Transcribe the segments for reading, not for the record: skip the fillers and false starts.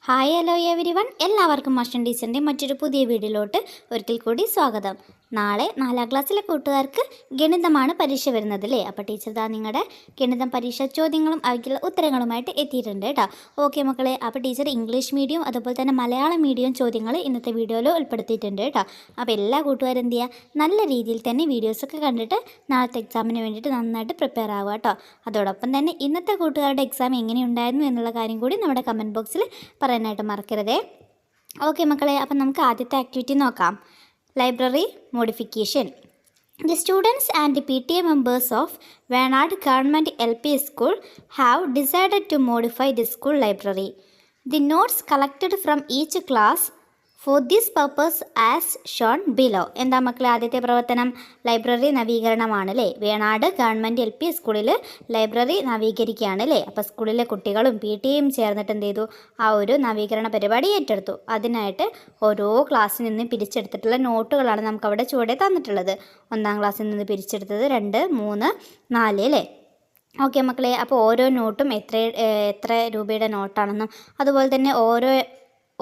Hi hello every one, എല്ലാവർക്കും master ടീച്ചറിൻ്റെ മറ്റൊരു പുതിയ വീഡിയോയിലോട്ട് ഒരിക്കൽ കൂടി സ്വാഗതം. നാളെ 4ാം ക്ലാസ്സിലെ കൂട്ടുകാർക്ക് ഗണിതമാണ് പരീക്ഷ വരുന്നത് അല്ലേ? അപ്പോൾ ടീച്ചർ നിങ്ങളുടെ ഗണിതം പരീക്ഷ ചോദ്യങ്ങളും അവയ്ക്കുള്ള ഉത്തരങ്ങളുമായിട്ട് എത്തിയിട്ടുണ്ട് കേട്ടോ. ഓക്കെ മക്കളെ, അപ്പോൾ ടീച്ചർ ഇംഗ്ലീഷ് മീഡിയം അതുപോലെ തന്നെ മലയാളം മീഡിയം ചോദ്യങ്ങൾ ഇന്നത്തെ വീഡിയോയിൽ ഉൾപ്പെടുത്തിയിട്ടുണ്ട് കേട്ടോ. അപ്പോൾ എല്ലാ കൂട്ടുകാരും എന്ത് ചെയ്യുക, നല്ല രീതിയിൽ തന്നെ വീഡിയോസൊക്കെ കണ്ടിട്ട് നാളത്തെ എക്സാമിന് വേണ്ടിയിട്ട് നന്നായിട്ട് പ്രിപ്പയർ ആവുക കേട്ടോ. അതോടൊപ്പം തന്നെ ഇന്നത്തെ കൂട്ടുകാരുടെ എക്സാം എങ്ങനെയുണ്ടായിരുന്നു എന്നുള്ള കാര്യം കൂടി നമ്മുടെ കമൻറ്റ് ബോക്സിൽ പറയാനായിട്ട് മറക്കരുതേ. ഓക്കെ മക്കളെ, അപ്പം നമുക്ക് ആദ്യത്തെ ആക്ടിവിറ്റി നോക്കാം. Library modification. The students and PTA members of Wayanad Government LP School have decided to modify the school library. The notes collected from each class for this purpose as shown below. എന്താ മക്കളെ ആദ്യത്തെ പ്രവർത്തനം? Library നവീകരണമാണ് അല്ലേ? Venad government LP സ്കൂളിൽ library നവീകരിക്കുകയാണ് അല്ലേ? അപ്പോൾ സ്കൂളിലെ കുട്ടികളും PTA ചേർന്നിട്ട് എന്ത് ചെയ്തു? ആ ഒരു നവീകരണ പരിപാടി ഏറ്റെടുത്തു. അതിനായിട്ട് ഓരോ ക്ലാസ്സിൽ നിന്നും പിരിച്ചെടുത്തിട്ടുള്ള നോട്ടുകളാണ് നമുക്കവിടെ ചുവടെ തന്നിട്ടുള്ളത്. 1ാം ക്ലാസ്സിൽ നിന്ന് പിരിച്ചെടുത്തത് 2, 3, 4 അല്ലേ? ഓക്കെ മക്കളെ, അപ്പോൾ ഓരോ നോട്ടും എത്ര രൂപയുടെ നോട്ടാണെന്നും അതുപോലെ തന്നെ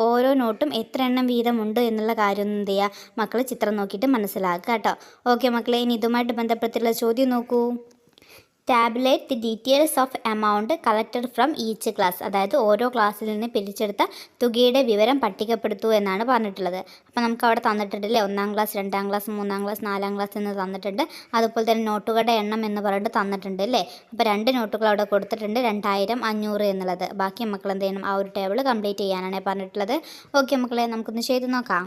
ഓരോ നോട്ടും എത്ര എണ്ണം വീതമുണ്ട് എന്നുള്ള കാര്യം ഒന്നും എന്ത് ചെയ്യുക, മക്കൾ ചിത്രം നോക്കിയിട്ട് മനസ്സിലാക്കുക കേട്ടോ. ഓക്കെ മക്കളെ, ഇനി ഇതുമായിട്ട് ബന്ധപ്പെട്ടുള്ള ചോദ്യം നോക്കൂ. Tabulate the details of amount collected from each class. അതായത് ഓരോ ക്ലാസ്സിൽ നിന്ന് പിരിച്ചെടുത്ത തുകയുടെ വിവരം പട്ടികപ്പെടുത്തൂ എന്നാണ് പറഞ്ഞിട്ടുള്ളത്. അപ്പോൾ നമുക്ക് അവിടെ തന്നിട്ടുണ്ടല്ലേ, 1ാം ക്ലാസ്, 2ാം ക്ലാസ്, 3ാം ക്ലാസ്, 4ാം ക്ലാസ് എന്ന് തന്നിട്ടുണ്ട്. അതുപോലെ തന്നെ നോട്ടുകളുടെ എണ്ണം എന്ന് പറഞ്ഞിട്ട് തന്നിട്ടുണ്ട് അല്ലേ? അപ്പോൾ 2 നോട്ടുകൾ അവിടെ കൊടുത്തിട്ടുണ്ട്, 2000, 500 എന്നുള്ളത്. ബാക്കി മക്കൾ എന്ത് ചെയ്യണം, ആ ഒരു ടേബിൾ കംപ്ലീറ്റ് ചെയ്യാനാണ് പറഞ്ഞിട്ടുള്ളത്. ഓക്കെ മക്കളെ, നമുക്കൊന്ന് ചെയ്ത് നോക്കാം.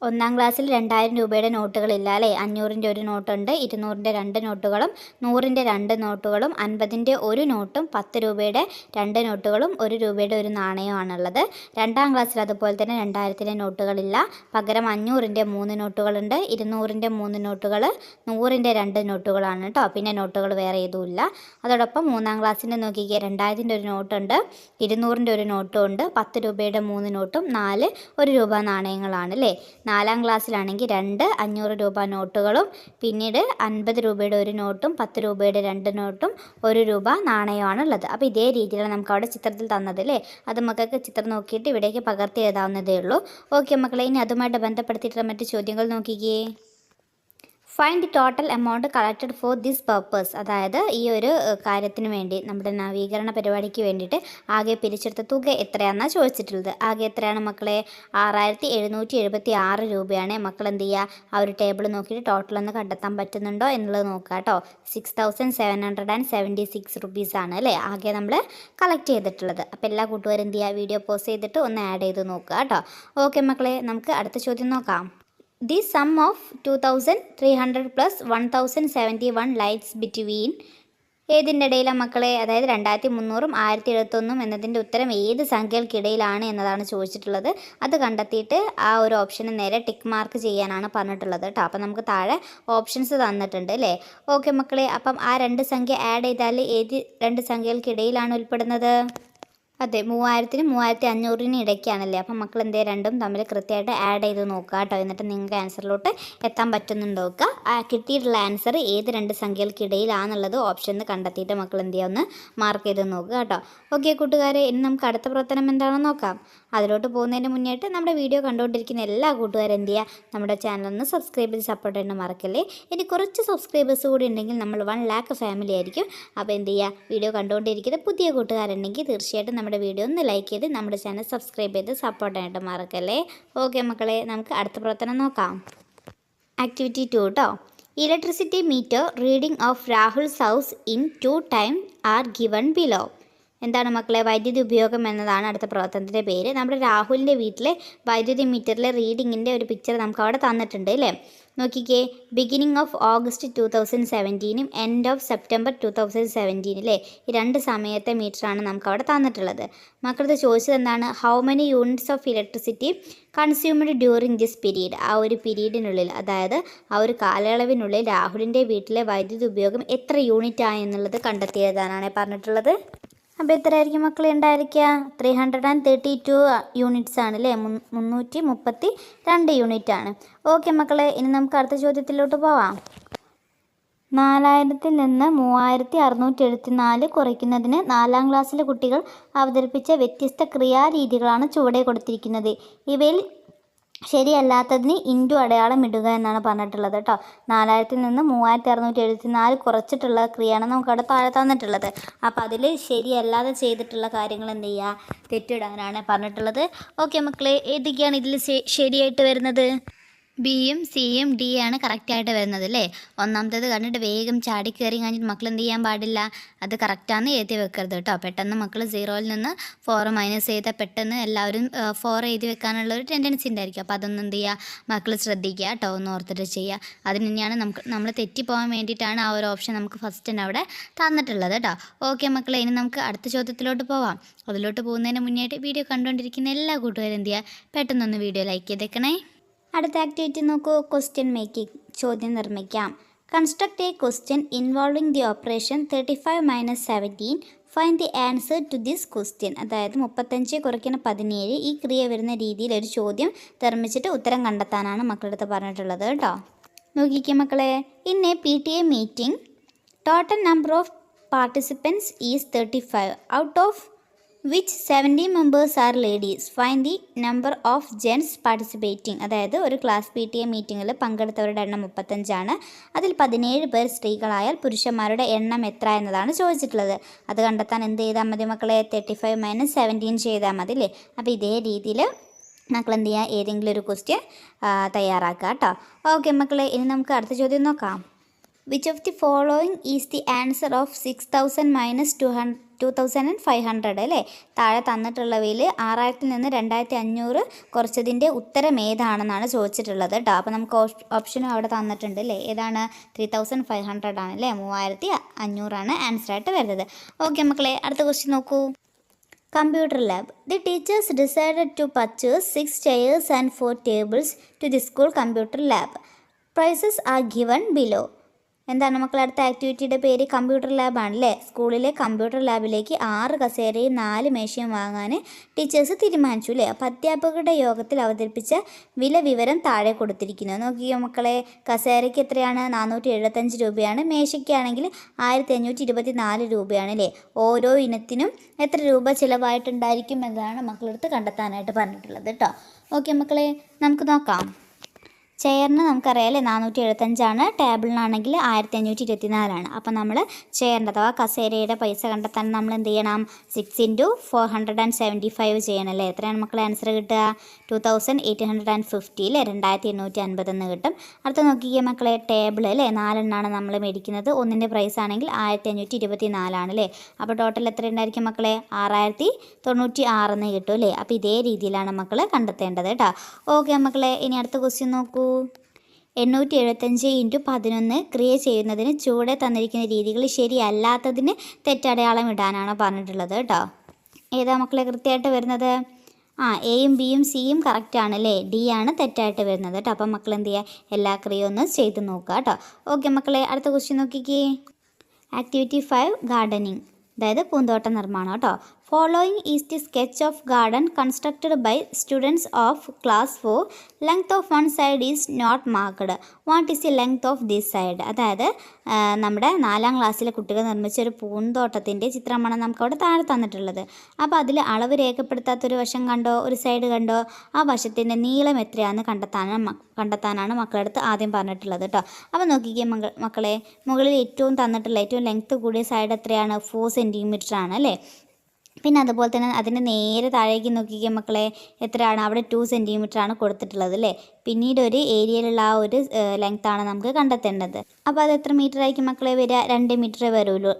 1ാം ക്ലാസ്സിൽ 2000 രൂപയുടെ നോട്ടുകളില്ല അല്ലേ? 500ൻ്റെ ഒരു നോട്ടുണ്ട്, 200ൻ്റെ 2 നോട്ടുകളും, 100ൻ്റെ 2 നോട്ടുകളും, 50ൻ്റെ ഒരു നോട്ടും, 10 രൂപയുടെ 2 നോട്ടുകളും, 1 രൂപയുടെ ഒരു നാണയമാണുള്ളത്. 2ാം ക്ലാസ്സിൽ അതുപോലെ തന്നെ 2000ൻ്റെ നോട്ടുകളില്ല, പകരം 500ൻ്റെ 3 നോട്ടുകളുണ്ട്, 200ൻ്റെ 3 നോട്ടുകൾ, 100ൻ്റെ 2 നോട്ടുകളാണ് കേട്ടോ. പിന്നെ നോട്ടുകൾ വേറെ ഏതുമില്ല. അതോടൊപ്പം 3ാം ക്ലാസ്സിൻ്റെ നോക്കിക്കുക, 2000ൻ്റെ ഒരു നോട്ടുണ്ട്, 200ൻ്റെ ഒരു നോട്ടും ഉണ്ട്, 10 രൂപയുടെ 3 നോട്ടും, 4 1 രൂപ നാണയങ്ങളാണ് അല്ലേ? 4ാം ക്ലാസ്സിലാണെങ്കിൽ 2 500 രൂപ നോട്ടുകളും, പിന്നീട് 50 രൂപയുടെ ഒരു നോട്ടും, 10 രൂപയുടെ 2 നോട്ടും, 1 രൂപ നാണയമാണ് ഉള്ളത്. അപ്പോൾ ഇതേ രീതിയിലാണ് നമുക്ക് അവിടെ ചിത്രത്തിൽ തന്നത് അല്ലേ? അത് മക്കൾക്ക് ചിത്രം നോക്കിയിട്ട് ഇവിടേക്ക് പകർത്തി എഴുതാവുന്നതേ ഉള്ളൂ. ഓക്കെ മക്കളെ, ഇനി അതുമായിട്ട് ബന്ധപ്പെടുത്തിയിട്ടുള്ള മറ്റ് ചോദ്യങ്ങൾ നോക്കിക്കേ. Find the total amount collected for this purpose. അതായത് ഈ ഒരു കാര്യത്തിന് വേണ്ടി, നമ്മുടെ നവീകരണ പരിപാടിക്ക് വേണ്ടിയിട്ട് ആകെ പിരിച്ചെടുത്ത തുക എത്രയാണെന്നാണ് ചോദിച്ചിട്ടുള്ളത്. ആകെ എത്രയാണ് മക്കളെ? 6776 രൂപയാണ്. മക്കൾ എന്ത് ചെയ്യുക, ആ ഒരു ടേബിൾ നോക്കിയിട്ട് ടോട്ടൽ ഒന്ന് കണ്ടെത്താൻ പറ്റുന്നുണ്ടോ എന്നുള്ളത് നോക്കുക കേട്ടോ. 6776 റുപ്പീസാണ് അല്ലേ ആകെ നമ്മൾ കളക്ട് ചെയ്തിട്ടുള്ളത്. അപ്പോൾ എല്ലാ കൂട്ടുകാരും എന്ത് ചെയ്യുക, വീഡിയോ പോസ് ചെയ്തിട്ട് ഒന്ന് ആഡ് ചെയ്ത് നോക്കുക കേട്ടോ. ഓക്കെ മക്കളെ, നമുക്ക് അടുത്ത ചോദ്യം നോക്കാം. The sum of 2300 plus 1071 lies between ഏതിൻ്റെ ഇടയിലാണ് മക്കളെ? അതായത് 2300ഉം 1071 എന്നതിൻ്റെ ഉത്തരം ഏത് സംഖ്യകൾക്കിടയിലാണ് എന്നതാണ് ചോദിച്ചിട്ടുള്ളത്. അത് കണ്ടെത്തിയിട്ട് ആ ഒരു ഓപ്ഷന് നേരെ ടിക്ക് മാർക്ക് ചെയ്യാനാണ് പറഞ്ഞിട്ടുള്ളത് കേട്ടോ. അപ്പം നമുക്ക് താഴെ ഓപ്ഷൻസ് തന്നിട്ടുണ്ട് അല്ലേ? ഓക്കെ മക്കളെ, അപ്പം ആ 2 സംഖ്യ ആഡ് ചെയ്താൽ ഏത് 2 സംഖ്യകൾക്കിടയിലാണ് ഉൾപ്പെടുന്നത്? അതെ, 3000-നും 3500-നും ഇടയ്ക്കാണല്ലേ? അപ്പം മക്കൾ എന്തേ രണ്ടും തമ്മിൽ കൃത്യമായിട്ട് ആഡ് ചെയ്ത് നോക്കുക കേട്ടോ. എന്നിട്ട് നിങ്ങൾക്ക് ആൻസറിലോട്ട് എത്താൻ പറ്റുന്നുണ്ടോ നോക്കുക. കിട്ടിയിട്ടുള്ള ആൻസർ ഏത് 2 സംഖ്യകൾക്കിടയിലാണെന്നുള്ളത് ഓപ്ഷനിൽ കണ്ടെത്തിയിട്ട് മക്കൾ എന്ത് ചെയ്യുക, ഒന്ന് മാർക്ക് ചെയ്ത് നോക്കുക കേട്ടോ. ഓക്കെ കൂട്ടുകാരെ, ഇനി നമുക്ക് അടുത്ത പ്രവർത്തനം എന്താണെന്ന് നോക്കാം. അതിലോട്ട് പോകുന്നതിന് മുന്നേയായിട്ട് നമ്മുടെ വീഡിയോ കണ്ടുകൊണ്ടിരിക്കുന്ന എല്ലാ കൂട്ടുകാരും എന്ത് ചെയ്യുക, നമ്മുടെ ചാനലൊന്ന് സബ്സ്ക്രൈബ് ചെയ്ത് സപ്പോർട്ട് ചെയ്യാൻ മറക്കല്ലേ. ഇനി കുറച്ച് സബ്സ്ക്രൈബേഴ്സ് കൂടി ഉണ്ടെങ്കിൽ നമ്മൾ 1 lakh ഫാമിലി ആയിരിക്കും. അപ്പോൾ എന്ത് ചെയ്യുക, വീഡിയോ കണ്ടുകൊണ്ടിരിക്കുന്ന പുതിയ കൂട്ടുകാരുണ്ടെങ്കിൽ തീർച്ചയായിട്ടും നമ്മുടെ വീഡിയോ ഒന്ന് ലൈക്ക് ചെയ്ത് നമ്മുടെ ചാനൽ സബ്സ്ക്രൈബ് ചെയ്ത് സപ്പോർട്ട് ചെയ്യാനായിട്ട് മറക്കല്ലേ. ഓക്കെ മക്കളെ, നമുക്ക് അടുത്ത പ്രവർത്തനം നോക്കാം. ആക്ടിവിറ്റി 2 കേട്ടോ. Electricity meter reading of Rahul's house in 2 time are given below. എന്താണ് മക്കളെ? വൈദ്യുതി ഉപയോഗം എന്നതാണ് അടുത്ത പ്രവർത്തനത്തിൻ്റെ പേര്. നമ്മുടെ രാഹുലിൻ്റെ വീട്ടിലെ വൈദ്യുതി മീറ്ററിലെ റീഡിങ്ങിൻ്റെ ഒരു പിക്ചർ നമുക്ക് അവിടെ തന്നിട്ടുണ്ട് അല്ലേ? നോക്കിക്കേ, ബിഗിനിങ് ഓഫ് ഓഗസ്റ്റ് 2017-നും എൻഡ് ഓഫ് സെപ്റ്റംബർ 2017 അല്ലേ? ഈ 2 സമയത്തെ മീറ്ററാണ് നമുക്ക് അവിടെ തന്നിട്ടുള്ളത്. മക്കളത് ചോദിച്ചത് എന്താണ്? How many units of electricity consumed during this period. ആ ഒരു പീരീഡിനുള്ളിൽ, അതായത് ആ ഒരു കാലയളവിനുള്ളിൽ രാഹുലിൻ്റെ വീട്ടിലെ വൈദ്യുതി ഉപയോഗം എത്ര യൂണിറ്റ് ആയി എന്നുള്ളത് കണ്ടെത്തിയതാണ് പറഞ്ഞിട്ടുള്ളത്. അപ്പോൾ എത്രയായിരിക്കും മക്കളെ ഉണ്ടായിരിക്കുക? 332 യൂണിറ്റ്സ് ആണ് അല്ലേ? 332 യൂണിറ്റ് ആണ്. ഓക്കെ മക്കളെ, ഇനി നമുക്ക് അടുത്ത ചോദ്യത്തിലോട്ട് പോവാം. 4000-ൽ നിന്ന് 3674 കുറയ്ക്കുന്നതിന് 4-ാം ക്ലാസ്സിലെ കുട്ടികൾ അവതരിപ്പിച്ച വ്യത്യസ്ത ക്രിയാരീതികളാണ് ചുവടെ കൊടുത്തിരിക്കുന്നത്. ഇവയിൽ ശരിയല്ലാത്തതിന് ഇൻറ്റു അടയാളം ഇടുക എന്നാണ് പറഞ്ഞിട്ടുള്ളത് കേട്ടോ. 4000-ൽ നിന്ന് 3674 കുറച്ചിട്ടുള്ള ക്രിയയാണ് നമുക്കവിടെ താഴെ തന്നിട്ടുള്ളത്. അപ്പോൾ അതിൽ ശരിയല്ലാതെ ചെയ്തിട്ടുള്ള കാര്യങ്ങൾ എന്ത് ചെയ്യുക, തെറ്റിടാനാണ് പറഞ്ഞിട്ടുള്ളത്. ഓക്കെ മക്കളെ, ഏതൊക്കെയാണ് ഇതിൽ ശരിയായിട്ട് വരുന്നത്? ബിയും സിയും ഡി ആണ് കറക്റ്റായിട്ട് വരുന്നത് അല്ലേ. ഒന്നാമത്തേത് കണ്ടിട്ട് വേഗം ചാടിക്കയറി കഴിഞ്ഞിട്ട് മക്കൾ എന്ത് ചെയ്യാൻ പാടില്ല, അത് കറക്റ്റാണെന്ന് എഴുതി വെക്കരുത് കേട്ടോ. പെട്ടെന്ന് മക്കൾ 0-ൽ നിന്ന് 4 മൈനസ് ചെയ്താൽ പെട്ടെന്ന് എല്ലാവരും 4 എഴുതി വെക്കാനുള്ള ഒരു ടെൻഡൻസി ഉണ്ടായിരിക്കും. അപ്പോൾ അതൊന്നും എന്ത് ചെയ്യുക, മക്കൾ ശ്രദ്ധിക്കുക കേട്ടോ, ഒന്ന് ഓർത്തിട്ട് ചെയ്യുക. അതിന് തന്നെയാണ് നമ്മൾ തെറ്റിപ്പോകാൻ വേണ്ടിയിട്ടാണ് ആ ഒരു ഓപ്ഷൻ നമുക്ക് ഫസ്റ്റ് തന്നെ അവിടെ തന്നിട്ടുള്ളത് കേട്ടോ. ഓക്കെ മക്കളെ, ഇനി നമുക്ക് അടുത്ത ചോദ്യത്തിലോട്ട് പോവാം. അതിലോട്ട് പോകുന്നതിന് മുന്നേയായിട്ട് വീഡിയോ കണ്ടുകൊണ്ടിരിക്കുന്ന എല്ലാ കൂട്ടുകാരും എന്ത് ചെയ്യുക, പെട്ടെന്നൊന്ന് വീഡിയോ ലൈക്ക് ചെയ്തേക്കണേ. അടുത്ത ആക്ടിവിറ്റി നോക്കൂ, ക്വസ്റ്റ്യൻ മേക്കിംഗ്. ചോദ്യം നിർമ്മിക്കാം. Construct a question involving the operation 35 - 17. Find the answer to this question. അതായത് 35 കുറയ്ക്കുന്ന 17 ഈ ക്രിയ വരുന്ന രീതിയിൽ ഒരു ചോദ്യം നിർമ്മിച്ചിട്ട് ഉത്തരം കണ്ടെത്താനാണ് മക്കളുടെ അടുത്ത് പറഞ്ഞിട്ടുള്ളത് കേട്ടോ. നോക്കിക്കേ മക്കളെ, in A PTA meeting total number of participants is 35. Out of which 70 members are ladies. Find the number of gents participating. അതായത് ഒരു ക്ലാസ് PTA മീറ്റിങ്ങിൽ പങ്കെടുത്തവരുടെ എണ്ണം 35ആണ്. അതിൽ 17 പേർ സ്ത്രീകളായാൽ പുരുഷന്മാരുടെ എണ്ണം എത്ര എന്നതാണ് ചോദിച്ചിട്ടുള്ളത്. അത് കണ്ടെത്താൻ എന്ത് ചെയ്താൽ മതി മക്കളെ, 35 - 17 ചെയ്താൽ മതി അല്ലേ. അപ്പോൾ ഇതേ രീതിയിൽ മക്കൾ എന്ത് ചെയ്യുക, ഏതെങ്കിലും ഒരു ക്വസ്റ്റ്യൻ തയ്യാറാക്കുക കേട്ടോ. ഓക്കെ മക്കളെ, ഇനി നമുക്ക് അടുത്ത ചോദ്യം നോക്കാം. Which of the following is the answer of 6000 - 2500 അല്ലേ. താഴെ തന്നിട്ടുള്ളവയിൽ 6000-ൽ നിന്ന് 2500 കുറച്ചതിൻ്റെ ഉത്തരം ഏതാണെന്നാണ് ചോദിച്ചിട്ടുള്ളത് കേട്ടോ. അപ്പോൾ നമുക്ക് ഓപ്ഷനും അവിടെ തന്നിട്ടുണ്ട് അല്ലേ. ഏതാണ്? 3500 ആണ് അല്ലേ, 3500 ആൻസറായിട്ട് വരുന്നത്. ഓക്കെ മക്കളെ, അടുത്ത ക്വസ്റ്റ്യൻ നോക്കൂ. Computer lab. The teachers decided to purchase 6 chairs and 4 tables to the school computer lab. Prices are given below. എന്താണ് മക്കൾ, അടുത്ത ആക്ടിവിറ്റിയുടെ പേര് കമ്പ്യൂട്ടർ ലാബാണല്ലേ. സ്കൂളിലെ കമ്പ്യൂട്ടർ ലാബിലേക്ക് 6 കസേരയും 4 മേശയും വാങ്ങാൻ ടീച്ചേഴ്സ് തീരുമാനിച്ചു അല്ലേ. അപ്പോൾ അധ്യാപകരുടെ യോഗത്തിൽ അവതരിപ്പിച്ച വില വിവരം താഴെ കൊടുത്തിരിക്കുന്നു. നോക്കിയോ മക്കളെ, കസേരയ്ക്ക് എത്രയാണ്? 475 രൂപയാണ്. മേശയ്ക്കാണെങ്കിൽ 1524 രൂപയാണ് അല്ലേ. ഓരോ ഇനത്തിനും എത്ര രൂപ ചിലവായിട്ടുണ്ടായിരിക്കും എന്നതാണ് മക്കളെടുത്ത് കണ്ടെത്താനായിട്ട് പറഞ്ഞിട്ടുള്ളത് കേട്ടോ. ഓക്കെ മക്കളെ, നമുക്ക് നോക്കാം. ചെയറിന് നമുക്കറിയാം അല്ലേ, 475ആണ്. ടേബിളിനാണെങ്കിൽ 1524ആണ്. അപ്പോൾ നമ്മൾ ചെയറിൻ്റെ അഥവാ കസേരയുടെ പൈസ കണ്ടെത്താൻ നമ്മൾ എന്ത് ചെയ്യണം? 6 × 475 ചെയ്യണം അല്ലേ. എത്രയാണ് മക്കളെ ആൻസർ കിട്ടുക? 2850 അല്ലേ, 2850 എന്ന് കിട്ടും. അടുത്ത നോക്കിക്കേ മക്കളെ, ടേബിൾ അല്ലേ, 4 എണ്ണമാണ് നമ്മൾ മേടിക്കുന്നത്. ഒന്നിൻ്റെ പ്രൈസ് ആണെങ്കിൽ 1524 അല്ലേ. അപ്പോൾ ടോട്ടൽ എത്ര ഉണ്ടായിരിക്കും മക്കളെ? 6096 എന്ന് കിട്ടും അല്ലേ. അപ്പോൾ ഇതേ രീതിയിലാണ് മക്കൾ കണ്ടെത്തേണ്ടത് കേട്ടോ. ഓക്കെ മക്കളെ, ഇനി അടുത്ത ക്വസ്റ്റ്യൻ നോക്കൂ. 875 × 11 ക്രിയ ചെയ്യുന്നതിന് ചുവടെ തന്നിരിക്കുന്ന രീതികൾ ശരിയല്ലാത്തതിന് തെറ്റടയാളം ഇടാനാണ് പറഞ്ഞിട്ടുള്ളത് കേട്ടോ. ഏതാ മക്കളെ കൃത്യമായിട്ട് വരുന്നത്? എയും ബിയും സിയും കറക്റ്റ് ആണല്ലേ, ഡി ആണ് തെറ്റായിട്ട് വരുന്നത് കേട്ടോ. അപ്പം മക്കൾ എന്ത് ചെയ്യുക, എല്ലാ ക്രിയയും ഒന്ന് ചെയ്ത് നോക്കുക കേട്ടോ. ഓക്കെ മക്കളെ, അടുത്ത ക്വസ്റ്റ്യൻ നോക്കിക്കേ. ആക്ടിവിറ്റി 5 ഗാർഡനിങ്, അതായത് പൂന്തോട്ട നിർമ്മാണം കേട്ടോ. Following is the sketch of garden constructed by students of class 4. Length of one side is not marked. What is the length of this side. അതായത് നമ്മുടെ 4-ാം ക്ലാസ്സിലെ കുട്ടികൾ നിർമ്മിച്ച ഒരു പൂന്തോട്ടത്തിൻ്റെ ചിത്രമാണ് നമുക്കവിടെ താഴെ തന്നിട്ടുള്ളത്. അപ്പോൾ അതിൽ അളവ് രേഖപ്പെടുത്താത്തൊരു വശം കണ്ടോ, ഒരു സൈഡ് കണ്ടോ, ആ വശത്തിൻ്റെ നീളം എത്രയാണെന്ന് കണ്ടെത്താനാണ് മക്കളടുത്ത് ആദ്യം പറഞ്ഞിട്ടുള്ളത് കേട്ടോ. അപ്പോൾ നോക്കിക്കേ മക്കളെ, മുകളിൽ ഏറ്റവും ലെങ്ത്ത് കൂടിയ സൈഡ് എത്രയാണ്? 4 സെൻറ്റിമീറ്റർ ആണ് അല്ലേ. പിന്നെ അതുപോലെ തന്നെ അതിൻ്റെ നേരെ താഴേക്ക് നോക്കിക്കുക മക്കളെ, എത്രയാണ്? അവിടെ 2 സെൻറ്റിമീറ്റർ ആണ് കൊടുത്തിട്ടുള്ളത് അല്ലേ. പിന്നീട് ഒരു ഏരിയയിലുള്ള ആ ഒരു ലെങ്ത്താണ് നമുക്ക് കണ്ടെത്തേണ്ടത്. അപ്പോൾ അത് എത്ര മീറ്റർ ആയിരിക്കും മക്കളെ വരിക? 2 മീറ്റർ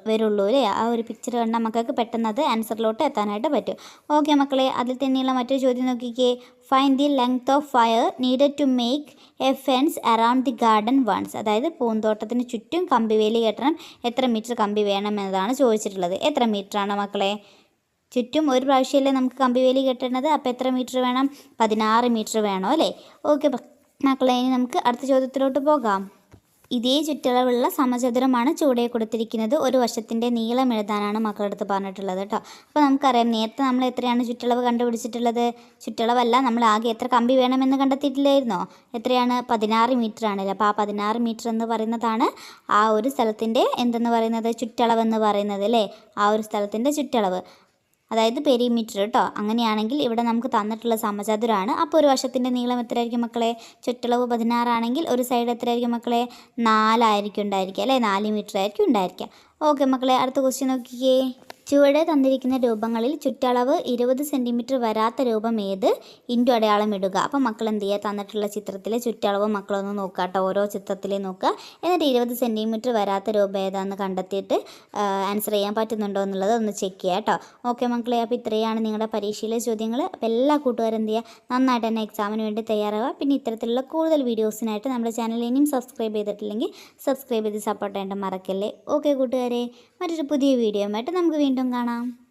വരുള്ളൂ അല്ലേ. ആ ഒരു പിക്ചർ കണ്ടാൽ മക്കൾക്ക് പെട്ടെന്ന് അത് ആൻസറിലോട്ട് എത്താനായിട്ട് പറ്റും. ഓക്കെ മക്കളെ, അതിൽ തന്നെയുള്ള മറ്റൊരു ചോദ്യം നോക്കിക്കേ. Find the length of wire needed to make a fence around the garden once. അതായത് പൂന്തോട്ടത്തിന് ചുറ്റും കമ്പിവേലി കെട്ടണം. എത്ര മീറ്റർ കമ്പി വേണം എന്നതാണ് ചോദിച്ചിട്ടുള്ളത്. എത്ര മീറ്ററാണ് മക്കളെ? ചുറ്റും ഒരു പ്രാവശ്യമല്ലേ നമുക്ക് കമ്പിവേലി കെട്ടേണ്ടത്. അപ്പോൾ എത്ര മീറ്റർ വേണം? 16 മീറ്റർ വേണം അല്ലേ. ഓക്കെ മക്കളെ, ഇനി നമുക്ക് അടുത്ത ചോദ്യത്തിലോട്ട് പോകാം. ഇതേ ചുറ്റളവുള്ള സമചതുരമാണ് ചുവടെ കൊടുത്തിരിക്കുന്നത്. ഒരു വശത്തിൻ്റെ നീളം എഴുതാനാണ് മക്കളുടെ അടുത്ത് പറഞ്ഞിട്ടുള്ളത് കേട്ടോ. അപ്പോൾ നമുക്കറിയാം നേരത്തെ നമ്മൾ എത്രയാണ് ചുറ്റളവ് കണ്ടുപിടിച്ചിട്ടുള്ളത്? ചുറ്റളവല്ല, നമ്മൾ ആകെ എത്ര കമ്പി വേണമെന്ന് കണ്ടെത്തിയിട്ടില്ലായിരുന്നോ? എത്രയാണ്? 16 മീറ്റർ ആണല്ലോ. അപ്പോൾ ആ 16 മീറ്റർ എന്ന് പറയുന്നതാണ് ആ ഒരു സ്ഥലത്തിൻ്റെ എന്തെന്ന് പറയുന്നത്? ചുറ്റളവെന്ന് പറയുന്നത് അല്ലേ? ആ ഒരു സ്ഥലത്തിൻ്റെ ചുറ്റളവ്, അതായത് പെരിമീറ്റർ കേട്ടോ. അങ്ങനെയാണെങ്കിൽ ഇവിടെ നമുക്ക് തന്നിട്ടുള്ള സമചതുരമാണ്. അപ്പോൾ ഒരു വശത്തിൻ്റെ നീളം എത്രയായിരിക്കും മക്കളെ? ചുറ്റളവ് 16 ആണെങ്കിൽ ഒരു സൈഡ് എത്രയായിരിക്കും മക്കളെ? 4 ആയിരിക്കും ഉണ്ടായിരിക്കുക അല്ലേ? 4 മീറ്റർ ആയിരിക്കും ഉണ്ടായിരിക്കുക. ഓക്കെ മക്കളെ, അടുത്ത ക്വസ്റ്റ്യൻ നോക്കിക്കേ. ചുവടെ തന്നിരിക്കുന്ന രൂപങ്ങളിൽ ചുറ്റളവ് 20 സെൻറ്റിമീറ്റർ വരാത്ത രൂപം ഏത്? ഇൻറ്റു അടയാളം ഇടുക. അപ്പോൾ മക്കൾ എന്ത് ചെയ്യുക? തന്നിട്ടുള്ള ചിത്രത്തിലെ ചുറ്റളവ് മക്കളൊന്ന് നോക്കുക കേട്ടോ. ഓരോ ചിത്രത്തിലേ നോക്കുക. എന്നിട്ട് 20 സെൻറ്റിമീറ്റർ വരാത്ത രൂപം ഏതാണെന്ന് കണ്ടെത്തിയിട്ട് ആൻസർ ചെയ്യാൻ പറ്റുന്നുണ്ടോ എന്നുള്ളത് ഒന്ന് ചെക്ക് ചെയ്യുക കേട്ടോ. ഓക്കെ മക്കളെ, അപ്പോൾ ഇത്രയാണ് നിങ്ങളുടെ പരീക്ഷയിലെ ചോദ്യങ്ങൾ. അപ്പോൾ എല്ലാ കൂട്ടുകാരും എന്ത് ചെയ്യുക? നന്നായിട്ട് തന്നെ എക്സാമിന് വേണ്ടി തയ്യാറാവുക. പിന്നെ ഇത്തരത്തിലുള്ള കൂടുതൽ വീഡിയോസിനായിട്ട് നമ്മുടെ ചാനൽ ഇനിയും സബ്സ്ക്രൈബ് ചെയ്തിട്ടില്ലെങ്കിൽ സബ്സ്ക്രൈബ് ചെയ്ത് സപ്പോർട്ട് ചെയ്യേണ്ട മറക്കല്ലേ. ഓക്കെ കൂട്ടുകാരെ, മറ്റൊരു പുതിയ വീഡിയോയുമായിട്ട് നമുക്ക് വീണ്ടും കാണാം.